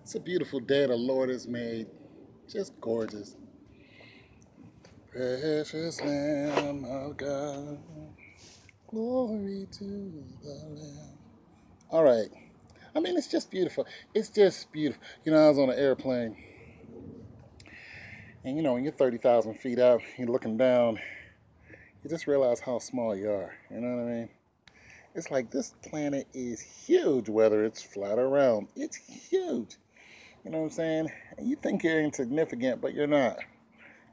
It's a beautiful day the Lord has made. Just gorgeous. Precious Lamb of God. Glory to the Lamb. All right. I mean, it's just beautiful. It's just beautiful. I was on an airplane, and when you're 30,000 feet up, you're looking down, you just realize how small you are. You know what I mean? It's like this planet is huge, whether it's flat or round. It's huge. You know what I'm saying? And you think you're insignificant, but you're not.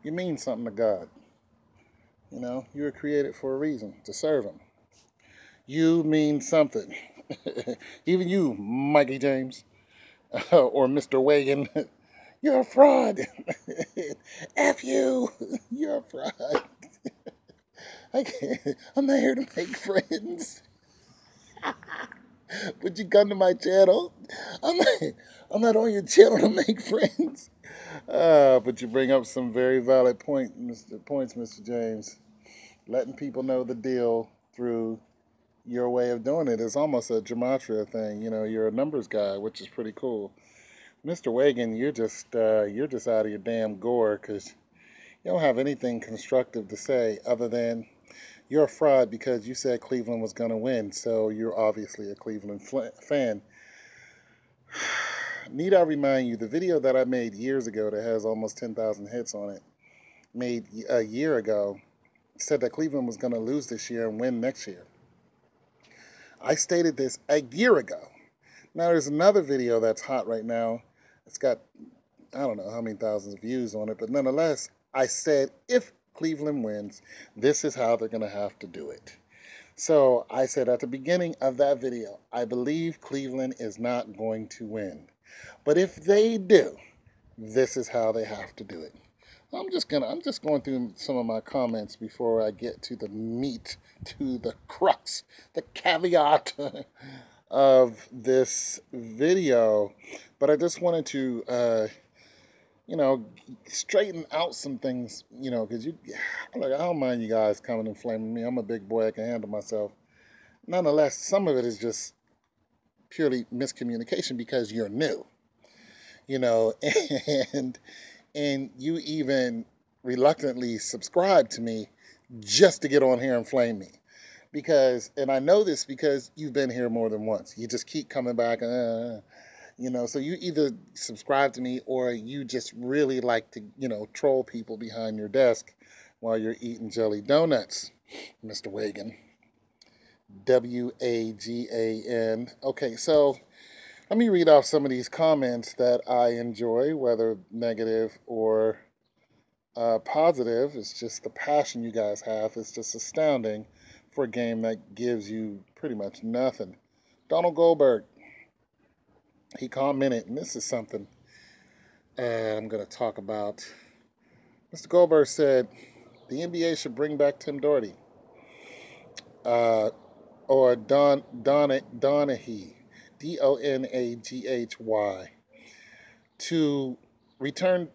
You mean something to God. You were created for a reason, to serve Him. You mean something. Even you, Mikey James, or Mr. Wagon, you're a fraud. F you, you're a fraud. I'm not here to make friends. Would you come to my channel? I'm not, I'm not on your channel to make friends. But you bring up some very valid points, Mr. James. Letting people know the deal through your way of doing it is almost a gematria thing. You're a numbers guy, which is pretty cool. Mr. Wagon, you're just out of your damn gore because you don't have anything constructive to say other than you're a fraud because you said Cleveland was going to win, so you're obviously a Cleveland fan. Need I remind you, the video that I made years ago that has almost 10,000 hits on it, made a year ago, said that Cleveland was going to lose this year and win next year. I stated this a year ago. Now there's another video that's hot right now. It's got, I don't know how many thousands of views on it, but nonetheless, I said if Cleveland wins, this is how they're going to have to do it. So I said at the beginning of that video, I believe Cleveland is not going to win. But if they do, this is how they have to do it. I'm just going through some of my comments before I get to the meat, to the crux, the caveat of this video. But I just wanted to, straighten out some things, because I don't mind you guys coming and flaming me. I'm a big boy, I can handle myself. Nonetheless, some of it is just purely miscommunication because you're new, and you even reluctantly subscribe to me just to get on here and flame me. And I know this because you've been here more than once. You just keep coming back, so you either subscribe to me or you just really like to, troll people behind your desk while you're eating jelly donuts, Mr. Wagon. Wagan. Okay, so let me read off some of these comments that I enjoy, whether negative or positive. It's just the passion you guys have. It's just astounding for a game that gives you pretty much nothing. Donald Goldberg, he commented, and this is something I'm going to talk about. Mr. Goldberg said, the NBA should bring back Tim Doherty. Or Donaghy, Donaghy, to return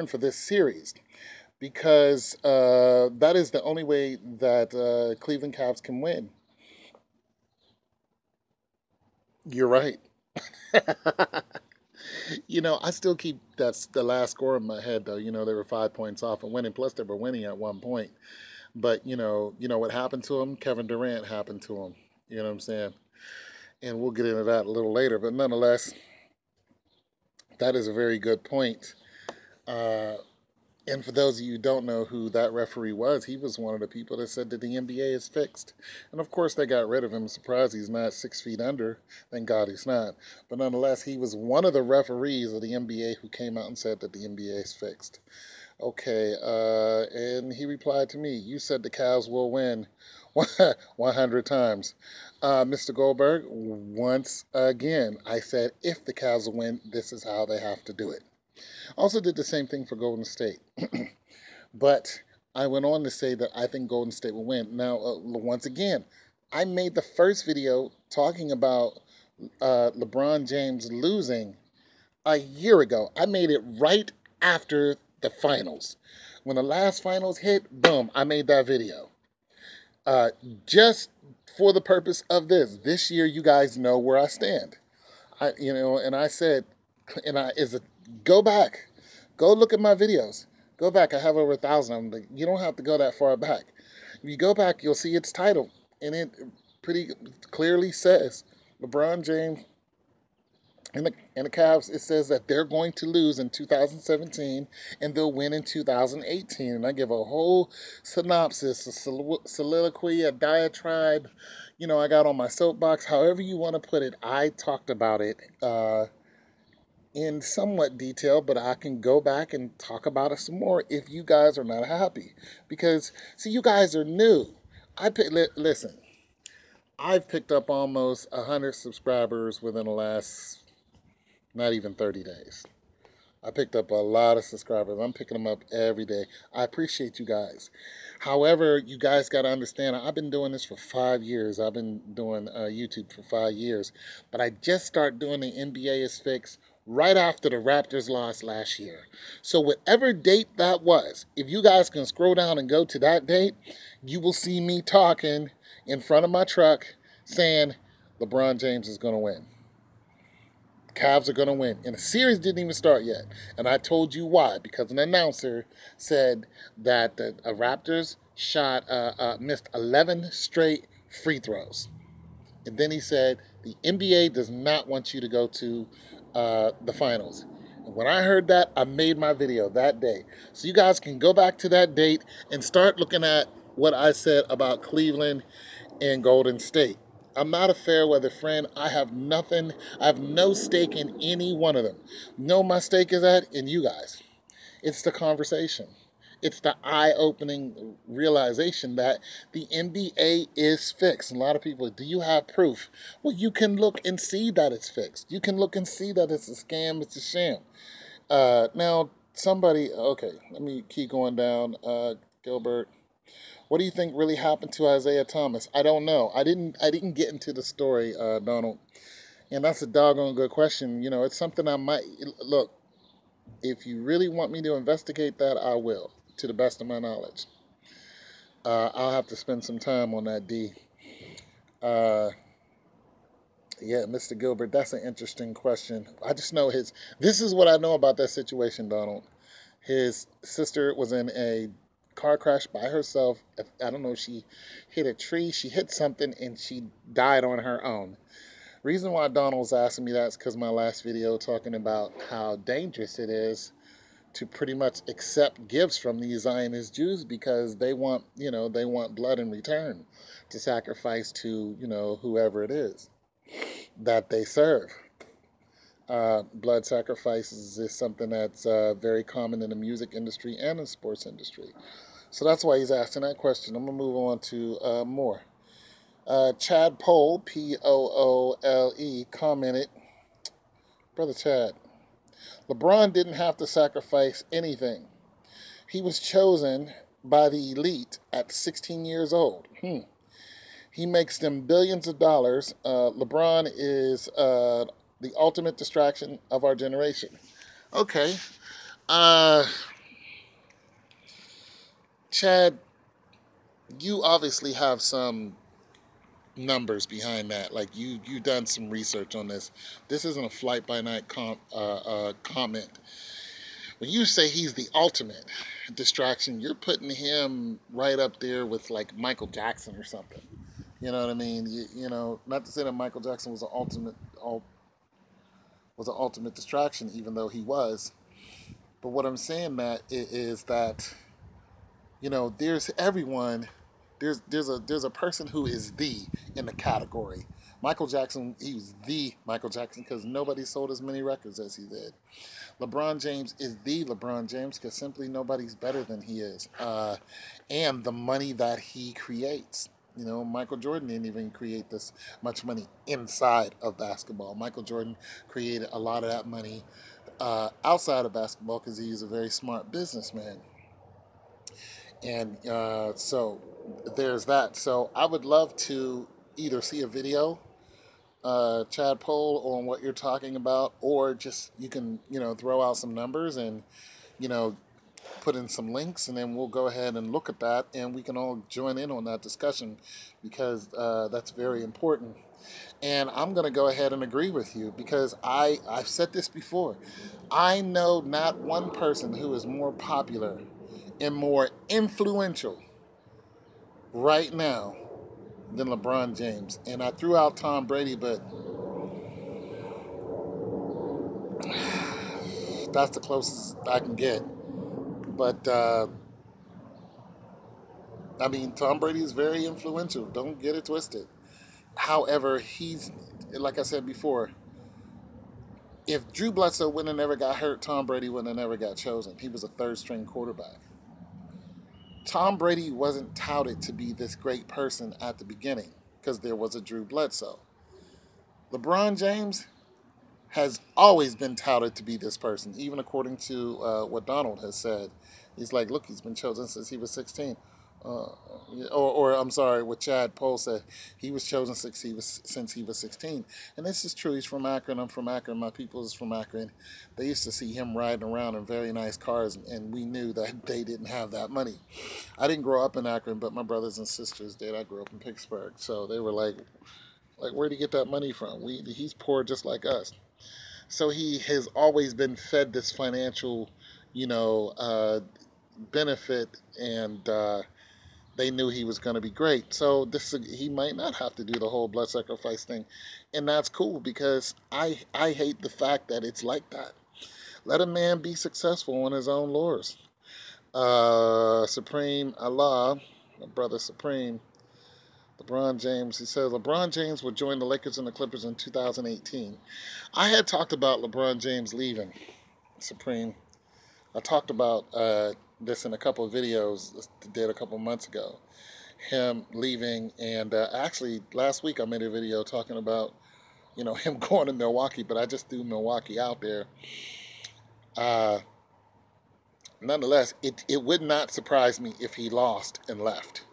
for this series, because that is the only way that Cleveland Cavs can win. You're right. I still keep that's the last score in my head, though. They were 5 points off of winning, plus they were winning at one point. But, you know what happened to him? Kevin Durant happened to him. You know what I'm saying? And we'll get into that a little later. But nonetheless, that is a very good point. And for those of you who don't know who that referee was, he was one of the people that said that the NBA is fixed. And of course, they got rid of him. I'm surprised he's not 6 feet under. Thank God he's not. But nonetheless, he was one of the referees of the NBA who came out and said that the NBA is fixed. Okay, and he replied to me, you said the Cavs will win 100 times. Mr. Goldberg, once again, I said if the Cavs will win, this is how they have to do it. Also did the same thing for Golden State. But I went on to say that I think Golden State will win. Now, once again, I made the first video talking about LeBron James losing a year ago. I made it right after the finals. When the last finals hit, boom, I made that video. Just for the purpose of this. This year, you guys know where I stand. And I said, and I is a go back, go look at my videos. Go back. I have over 1,000 of them. Like, you don't have to go that far back. If you go back, you'll see its title, and it pretty clearly says LeBron James and the Cavs. It says that they're going to lose in 2017 and they'll win in 2018. And I give a whole synopsis, a soliloquy, a diatribe. I got on my soapbox, however you want to put it. I talked about it in somewhat detail, but I can go back and talk about it some more if you guys are not happy. Because, see, you guys are new. Listen, I've picked up almost 100 subscribers within the last not even 30 days. I picked up a lot of subscribers. I'm picking them up every day. I appreciate you guys. However, you guys got to understand, I've been doing this for 5 years. I've been doing YouTube for 5 years. But I just started doing the NBA is Fixed right after the Raptors lost last year. So whatever date that was, if you guys can scroll down and go to that date, you will see me talking in front of my truck saying LeBron James is going to win. Cavs are going to win. And the series didn't even start yet. And I told you why. Because an announcer said that the Raptors missed 11 straight free throws. And then he said, the NBA does not want you to go to the finals. And when I heard that, I made my video that day. So you guys can go back to that date and start looking at what I said about Cleveland and Golden State. I'm not a fair weather friend. I have nothing. I have no stake in any one of them. No, my stake is in you guys. It's the conversation. It's the eye-opening realization that the NBA is fixed. And a lot of people, do you have proof? Well, you can look and see that it's fixed. You can look and see that it's a scam, it's a sham. Now, okay, let me keep going down. Gilbert. What do you think really happened to Isaiah Thomas? I don't know. I didn't get into the story, Donald. And that's a doggone good question. It's something I might look. If you really want me to investigate that, I will, to the best of my knowledge. I'll have to spend some time on that, D. Yeah, Mr. Gilbert, that's an interesting question. I just know this is what I know about that situation, Donald. His sister was in a car crash by herself. I don't know, she hit a tree, she hit something, and she died on her own. Reason why Donald's asking me that is because my last video talking about how dangerous it is to pretty much accept gifts from these Zionist Jews because they want blood in return to sacrifice to, whoever it is that they serve. Blood sacrifices is something that's very common in the music industry and the sports industry. So that's why he's asking that question. I'm going to move on to more. Chad Poole, Poole, commented, Brother Chad, LeBron didn't have to sacrifice anything. He was chosen by the elite at 16 years old. He makes them billions of dollars. LeBron is the ultimate distraction of our generation. Okay. Chad, you obviously have some numbers behind that. Like you've done some research on this. This isn't a flight-by-night comment. When you say he's the ultimate distraction, you're putting him right up there with like Michael Jackson or something. You know what I mean? Not to say that Michael Jackson was an ultimate distraction, even though he was. But what I'm saying is that there's everyone. There's a person who is the in the category. Michael Jackson, he was the Michael Jackson because nobody sold as many records as he did. LeBron James is the LeBron James because simply nobody's better than he is. And the money that he creates. Michael Jordan didn't even create this much money inside of basketball. Michael Jordan created a lot of that money outside of basketball because he's a very smart businessman. And so there's that. So I would love to either see a video, Chad Poll, on what you're talking about, or just you can throw out some numbers and put in some links, and then we'll go ahead and look at that, and we can all join in on that discussion because that's very important. And I'm going to go ahead and agree with you because I've said this before. I know not one person who is more popular and more influential right now than LeBron James. And I threw out Tom Brady, but that's the closest I can get. But I mean, Tom Brady is very influential. Don't get it twisted. However, he's, like I said before, if Drew Bledsoe wouldn't have never got hurt, Tom Brady wouldn't have never got chosen. He was a third string quarterback. Tom Brady wasn't touted to be this great person at the beginning because there was a Drew Bledsoe. LeBron James has always been touted to be this person, even according to what Donald has said. He's like, look, he's been chosen since he was 16. Or I'm sorry, what Chad Pohl said, he was chosen since he was 16. And this is true. He's from Akron. I'm from Akron. My people is from Akron. They used to see him riding around in very nice cars, and we knew that they didn't have that money. I didn't grow up in Akron, but my brothers and sisters did. I grew up in Pittsburgh. So they were like, where'd he get that money from? He's poor just like us. So he has always been fed this financial, benefit, and they knew he was going to be great. So he might not have to do the whole blood sacrifice thing, and that's cool because I hate the fact that it's like that. Let a man be successful on his own laws. Supreme Allah, my brother Supreme, LeBron James, he says LeBron James will join the Lakers and the Clippers in 2018. I had talked about LeBron James leaving, Supreme. I talked about this in a couple of videos I did a couple of months ago. Him leaving, and actually last week I made a video talking about, him going to Milwaukee, but I just threw Milwaukee out there. Nonetheless, it would not surprise me if he lost and left,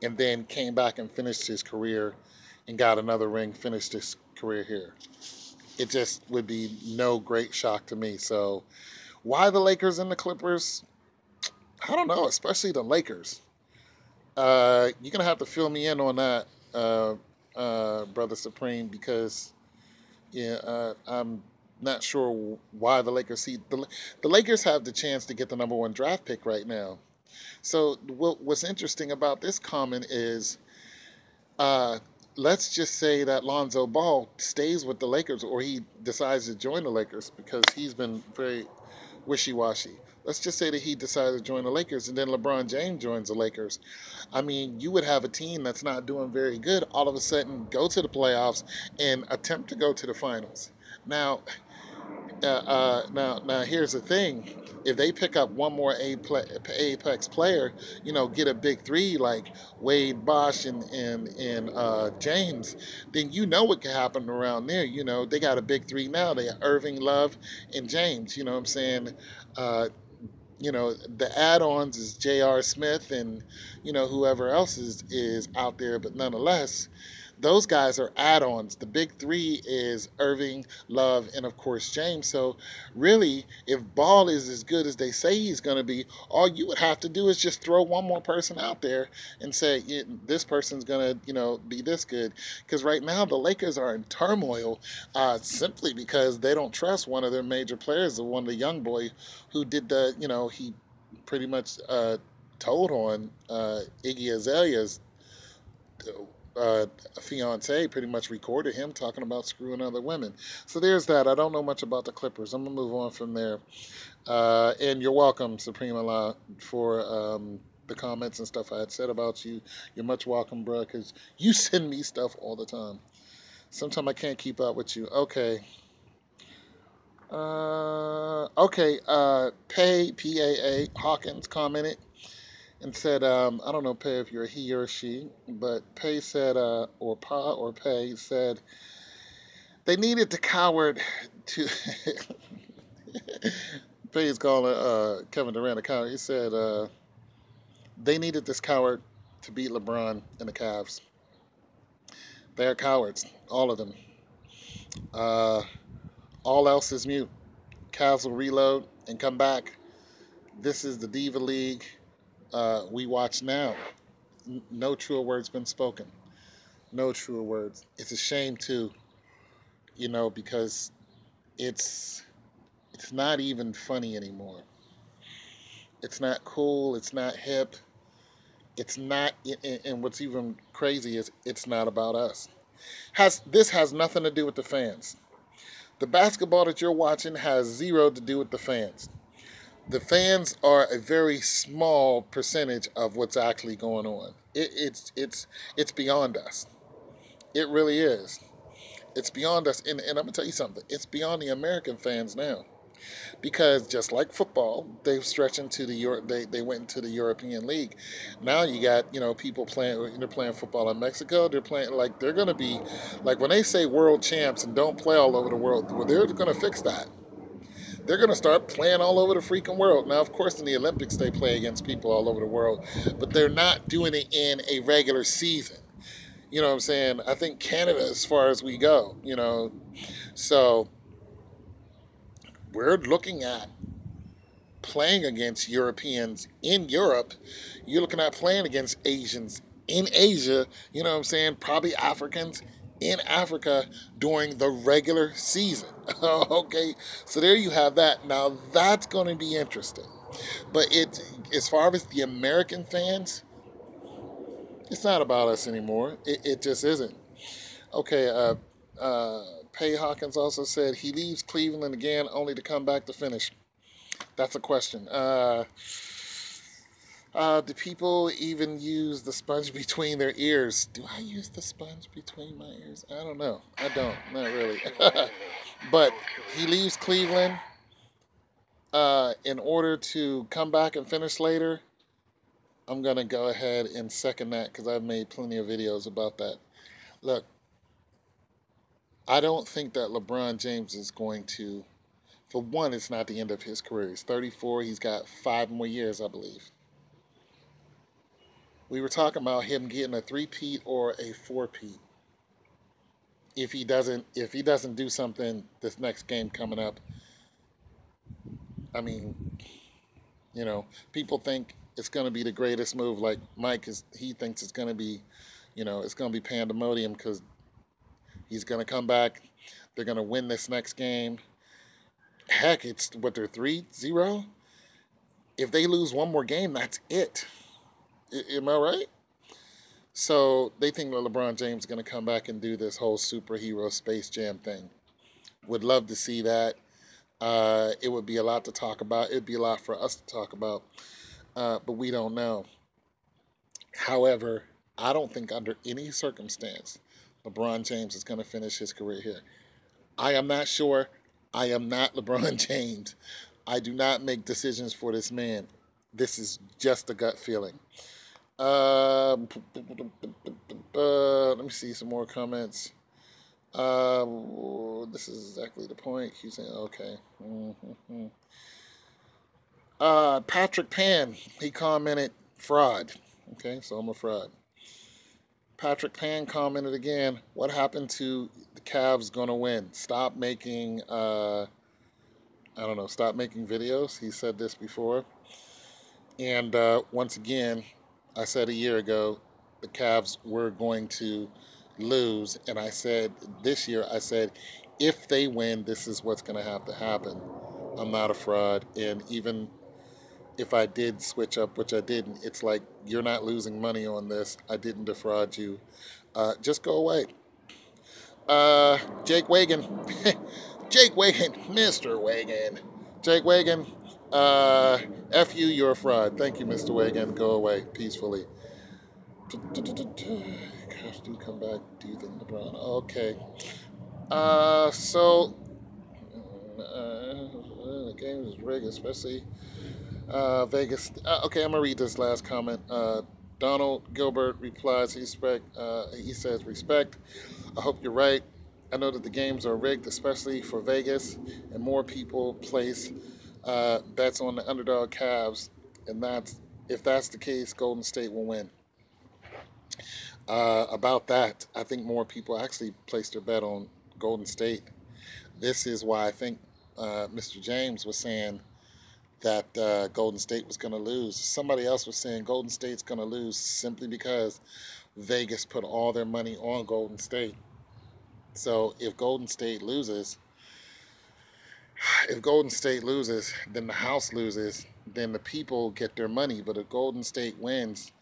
and then came back and finished his career and got another ring, finished his career here. It just would be no great shock to me. So why the Lakers and the Clippers? I don't know, especially the Lakers. You're going to have to fill me in on that, Brother Supreme, because I'm not sure why the Lakers see. The Lakers have the chance to get the number one draft pick right now. So what's interesting about this comment is, let's just say that Lonzo Ball stays with the Lakers, or he decides to join the Lakers because he's been very wishy-washy. Let's just say that he decides to join the Lakers, and then LeBron James joins the Lakers. I mean, you would have a team that's not doing very good all of a sudden go to the playoffs and attempt to go to the finals. Now, now, here's the thing: if they pick up one more Apex player, get a big three like Wade, Bosh, and James, then what can happen around there. They got a big three now. They got Irving, Love, and James. You know what I'm saying? The add-ons is J.R. Smith and whoever else is out there, but nonetheless, those guys are add-ons. The big three is Irving, Love, and of course James. So really, if Ball is as good as they say he's going to be, all you would have to do is just throw one more person out there and say, this person's going to be this good. Because right now the Lakers are in turmoil simply because they don't trust one of their major players, one of the young boy who did he pretty much told on Iggy Azalea's fiance, pretty much recorded him talking about screwing other women. So there's that. I don't know much about the Clippers. I'm going to move on from there. And you're welcome, Supreme Allah, for the comments and stuff I had said about you. You're much welcome, bro, because you send me stuff all the time. Sometimes I can't keep up with you. Okay. Pay, P-A-A, Hawkins commented and said, I don't know, Pay, if you're a he or a she, but Pay said, or Pa or Pay said, they needed the coward to, Pay is calling Kevin Durant a coward. He said, they needed this coward to beat LeBron and the Cavs. They're cowards, all of them. All else is mute. Cavs will reload and come back. This is the Diva League we watch now. No truer words been spoken. No truer words. It's a shame too, because it's it's not even funny anymore. It's not cool. It's not hip. It's not. And what's even crazy is it's not about us. This has nothing to do with the fans. The basketball that you're watching has zero to do with the fans. The fans are a very small percentage of what's actually going on. It's beyond us. It really is. It's beyond us, and I'm gonna tell you something. It's beyond the American fans now, because just like football, they've stretched into the they went into the European League. Now you got people playing. They're playing football in Mexico. They're playing like they're gonna be like when they say world champs and don't play all over the world. Well, they're gonna fix that. They're going to start playing all over the freaking world. Now, of course, in the Olympics, they play against people all over the world, but they're not doing it in a regular season. You know what I'm saying? I think Canada, as far as we go, So we're looking at playing against Europeans in Europe. You're looking at playing against Asians in Asia, you know what I'm saying? Probably Africans in Africa during the regular season. Okay, so there you have that. Now that's going to be interesting. But as far as the American fans, it's not about us anymore. It just isn't. Okay, Pay Hawkins also said he leaves Cleveland again only to come back to finish. That's a question. Do people even use the sponge between their ears? Do I use the sponge between my ears? I don't know. I don't. Not really. But he leaves Cleveland in order to come back and finish later. I'm going to go ahead and second that because I've made plenty of videos about that. Look, I don't think that LeBron James is going to, for one, it's not the end of his career. He's 34. He's got 5 more years, I believe. We were talking about him getting a 3-peat or a 4-peat. If he doesn't do something this next game coming up, I mean, people think it's going to be the greatest move. Like Mike he thinks it's going to be, it's going to be pandemonium because he's going to come back. They're going to win this next game. Heck, it's what they're 3-0. If they lose one more game, that's it. Am I right? So they think that LeBron James is going to come back and do this whole superhero Space Jam thing. Would love to see that. It would be a lot to talk about. It would be a lot for us to talk about. But we don't know. However, I don't think under any circumstance LeBron James is going to finish his career here. I am not sure. I am not LeBron James. I do not make decisions for this man. This is just a gut feeling. Let me see some more comments. This is exactly the point. He's saying, okay. Patrick Pan, he commented, fraud. Okay, so I'm a fraud. Patrick Pan commented again, what happened to the Cavs gonna win? Stop making, stop making videos. He said this before. And once again, I said a year ago, the Cavs were going to lose. And I said, this year, if they win, this is what's going to have to happen. I'm not a fraud. And even if I did switch up, which I didn't, it's like, you're not losing money on this. I didn't defraud you. Just go away. Jake Wagon. Jake Wagon. Mr. Wagon. Jake Wagon. F you, you're a fraud. Thank you, Mr. Wagon. Go away peacefully. Gosh, do come back. Do you think LeBron? Okay. The game is rigged, especially Vegas. Okay, I'm gonna read this last comment. Donald Gilbert replies. He says, respect. I hope you're right. I know that the games are rigged, especially for Vegas, and more people place bets on the underdog Cavs, and if that's the case, Golden State will win. About that, I think more people actually placed their bet on Golden State. This is why I think Mr. James was saying that Golden State was going to lose. Somebody else was saying Golden State's going to lose simply because Vegas put all their money on Golden State. So if Golden State loses, then the house loses, then the people get their money. But if Golden State wins,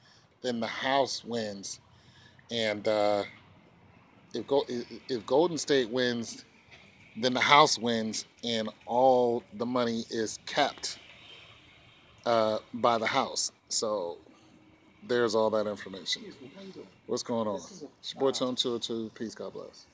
then the house wins. And if Golden State wins, then the house wins, and all the money is kept by the house. So there's all that information. What's going on? It's your boy Tone 202. Peace. God bless.